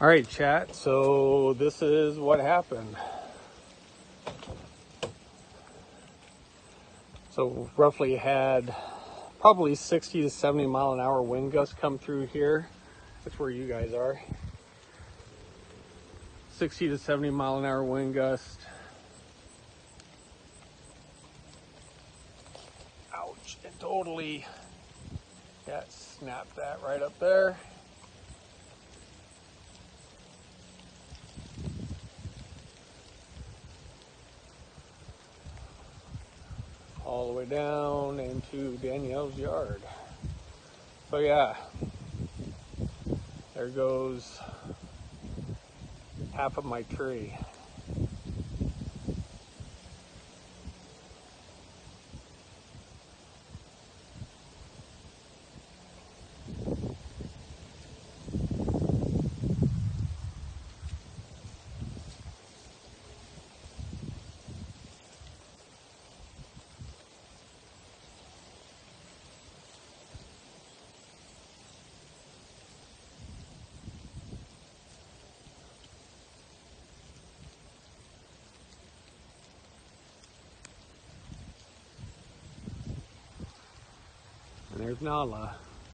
All right, chat. So this is what happened. So roughly had probably 60 to 70 mile an hour wind gusts come through here. That's where you guys are. 60 to 70 mile an hour wind gust. Ouch, it totally, yeah, it snapped that right up there. All the way down into Danielle's yard. So yeah, there goes half of my tree. And there's Nala.